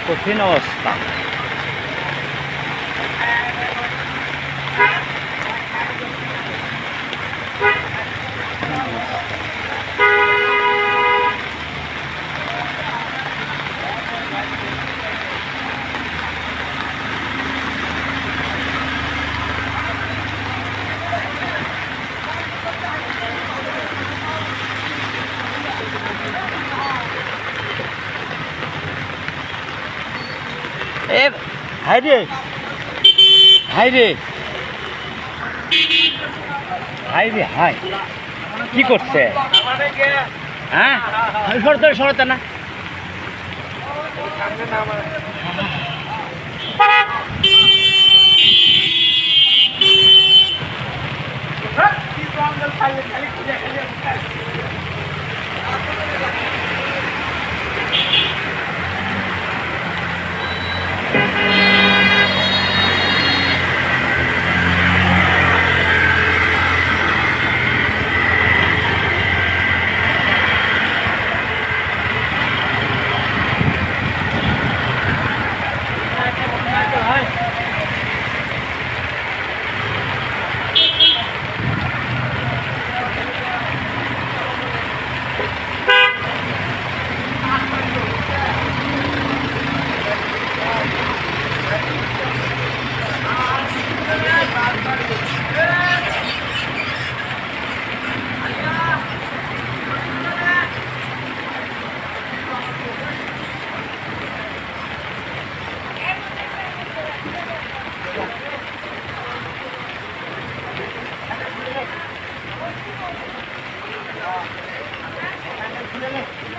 কঠিন অবস্থা। এ হাই রে, হাই রে, হাই রে, হাই কি করছে? হ্যাঁ সরতে সরতে না।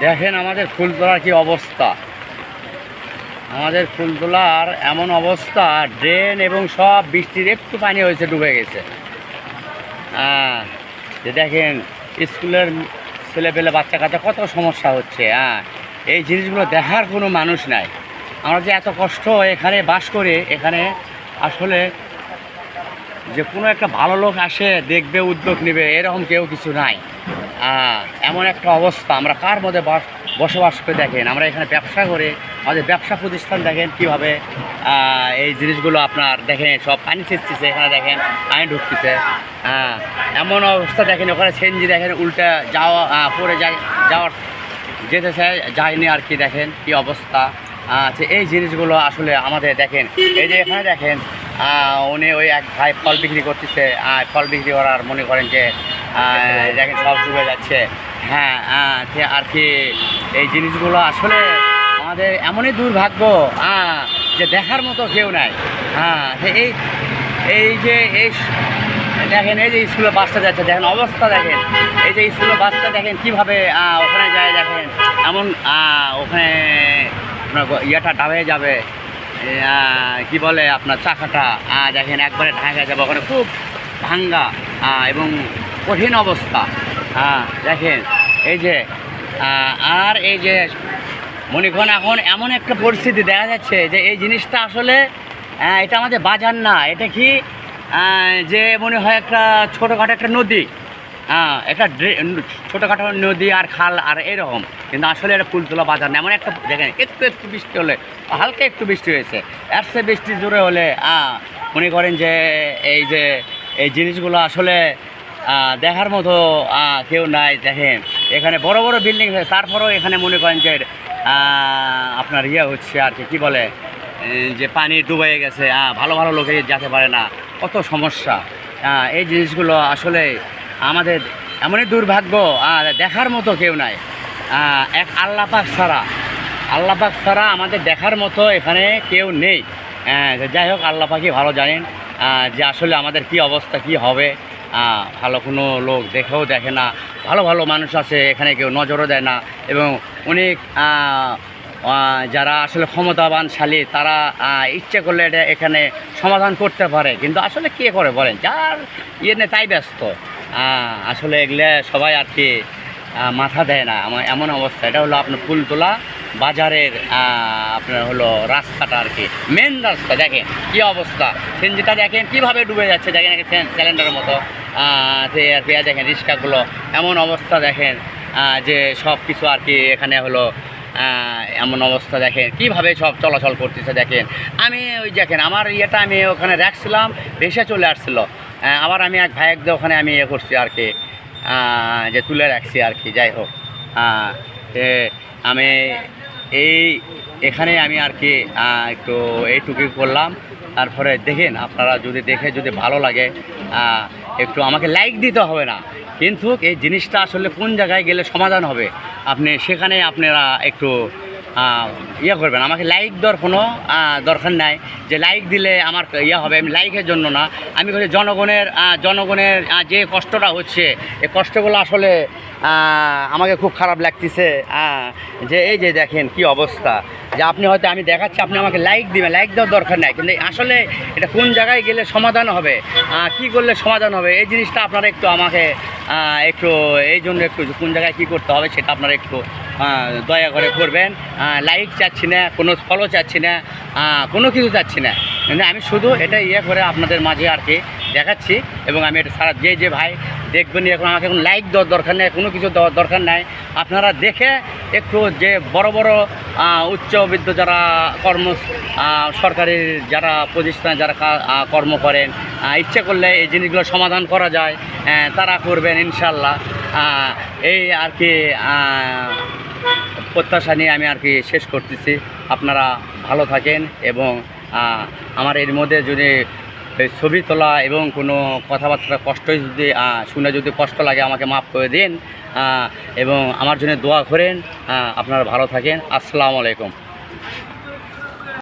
দেখেন আমাদের ফুলতলার কি অবস্থা, আমাদের ফুলতলার এমন অবস্থা, ড্রেন এবং সব বৃষ্টির একটু পানি হয়েছে ডুবে গেছে। যে দেখেন স্কুলের ছেলেপেলে বাচ্চা কাচ্চা কত সমস্যা হচ্ছে। এই জিনিসগুলো দেখার কোনো মানুষ নাই। আমরা যে এত কষ্ট এখানে বাস করে, এখানে আসলে যে কোনো একটা ভালো লোক আসে দেখবে, উদ্যোগ নেবে, এরকম কেউ কিছু নাই। এমন একটা অবস্থা, আমরা কার মধ্যে বসবাস করে দেখেন। আমরা এখানে ব্যবসা করে, আমাদের ব্যবসা প্রতিষ্ঠান দেখেন কীভাবে এই জিনিসগুলো আপনার দেখেন সব পানি ছেঁচতেছে, এখানে দেখেন পানি ঢুকতেছে। এমন অবস্থা দেখেন, ওখানে সেনজি দেখেন উল্টা পড়ে যাওয়ার যেতে চায়, যায়নি আর কি। দেখেন কি অবস্থা। এই জিনিসগুলো আসলে আমাদের দেখেন, এই যে এখানে দেখেন উনি ওই এক ভাই ফল বিক্রি করতেছে, ফল বিক্রি করার মনে করেন যে দেখেন সব ডুবে যাচ্ছে। আর কি এই জিনিসগুলো আসলে আমাদের এমনই দুর্ভাগ্য যে দেখার মতো কেউ নাই। এই যে দেখেন এই যে স্কুলে বাসটা যাচ্ছে, দেখেন অবস্থা দেখেন। এই যে স্কুলে বাসটা দেখেন কীভাবে ওখানে যায়, দেখেন এমন ওখানে আপনার ইয়েটা ডাবে যাবে, কি বলে আপনার চাকাটা দেখেন একবারে ঢাকা যাবে, ওখানে খুব ভাঙ্গা এবং কঠিন অবস্থা। দেখেন এই যে আর এই যে মনে করেন এখন এমন একটা পরিস্থিতি দেখা যাচ্ছে যে এই জিনিসটা আসলে এটা আমাদের বাজার না, এটা কি যে মনে হয় একটা ছোটোখাটো একটা নদী, একটা ছোটোখাটো নদী আর খাল আর এরকম, কিন্তু আসলে এটা ফুলতলা বাজার না। এমন একটা দেখেন একটু একটু বৃষ্টি হলে, হালকা একটু বৃষ্টি হয়েছে, এর চেয়ে বৃষ্টি জোরে হলে মনে করেন যে এই জিনিসগুলো আসলে দেখার মতো কেউ নাই। দেখেন এখানে বড় বড় বিল্ডিং হয়েছে, তারপরেও এখানে মনে করেন যে আপনার হচ্ছে আর কি বলে যে পানি ডুবে গেছে, ভালো ভালো লোকে যেতে পারে না, কত সমস্যা। এই জিনিসগুলো আসলে আমাদের এমনই দুর্ভাগ্য, দেখার মতো কেউ নাই। এক আল্লাহ পাক ছাড়া আমাদের দেখার মতো এখানে কেউ নেই। যাই হোক, আল্লাহ পাকই ভালো জানেন যে আসলে আমাদের কি অবস্থা, কি হবে। ভালো কোনো লোক দেখে না, ভালো ভালো মানুষ আছে এখানে কেউ নজরও দেয় না, এবং অনেক যারা আসলে ক্ষমতাবানশালী তারা ইচ্ছে করলে এটা এখানে সমাধান করতে পারে, কিন্তু আসলে কে করে বলেন, যার নিয়ে তাই ব্যস্ত। আসলে এগুলো সবাই আর কি মাথা দেয় না। এমন অবস্থা। এটা হলো আপনার ফুলতলা বাজারের আপনার হলো রাস্তাটা আর কি, মেন রাস্তা। দেখেন কী অবস্থা, সেনজিটা দেখেন কীভাবে ডুবে যাচ্ছে, দেখেন সিলিন্ডারের মতো। আর কি দেখেন রিক্সাগুলো এমন অবস্থা, দেখেন যে সব কিছু আর কি এখানে হলো এমন অবস্থা দেখেন কীভাবে সব চলাচল করতেছে দেখেন। আমি ওই দেখেন আমার ইয়েটা আমি ওখানে রাখছিলাম, ভেসে চলে আসছিলো। আবার আমি এক ভাইয়ের দিয়ে ওখানে আমি ইয়ে করছি আর কি, যে তুলে রাখছি আর কি। যাই হোক, আমি এখানে আমি আর কি একটু এইটুকুই করলাম। তারপরে দেখেন আপনারা যদি দেখে যদি ভালো লাগে একটু আমাকে লাইক দিতে হবে না, কিন্তু এই জিনিসটা আসলে কোন জায়গায় গেলে সমাধান হবে আপনি সেখানে আপনারা একটু ইয়ে করবেন। আমাকে লাইক দেওয়ার কোনো দরকার নাই, যে লাইক দিলে আমার ইয়ে হবে। আমি লাইকের জন্য না, আমি বলি জনগণের যে কষ্টটা হচ্ছে এই কষ্টগুলো আসলে আমাকে খুব খারাপ লাগতেছে। যে এই যে দেখেন কি অবস্থা, যে আপনি হয়তো আমি দেখাচ্ছি, আপনি আমাকে লাইক দিবেন, লাইক দেওয়ার দরকার নাই, কিন্তু আসলে এটা কোন জায়গায় গেলে সমাধান হবে, কি করলে সমাধান হবে এই জিনিসটা আপনারা একটু আমাকে একটু এই জন্য একটু কোন জায়গায় কী করতে হবে সেটা আপনারা একটু দয়া করে করবেন। লাইক চাচ্ছি না, কোনো ফলো চাচ্ছি না, কোনো কিছু চাচ্ছি না, মানে আমি শুধু এটা ইয়ে করে আপনাদের মাঝে আর কি দেখাচ্ছি। এবং আমি এটা সারা যে ভাই দেখবেন, এখন আমাকে এখন লাইক দেওয়ার দরকার নেই, কোনো কিছু দেওয়ার দরকার নাই। আপনারা দেখে একটু যে বড় বড় উচ্চবিত্ত যারা সরকারি যারা প্রতিষ্ঠান যারা কর্ম করেন, ইচ্ছে করলে এই জিনিসগুলো সমাধান করা যায়, তারা করবেন ইনশাল্লাহ। এই আর কি প্রত্যাশা নিয়ে আমি আর কি শেষ করতেছি। আপনারা ভালো থাকেন এবং আমার এর মধ্যে যদি ছবি তোলা এবং কোনো কথাবার্তা কষ্টই যদি শুনে যদি কষ্ট লাগে আমাকে মাফ করে দিন এবং আমার জন্য দোয়া করেন। আপনারা ভালো থাকেন। আসসালামু আলাইকুম।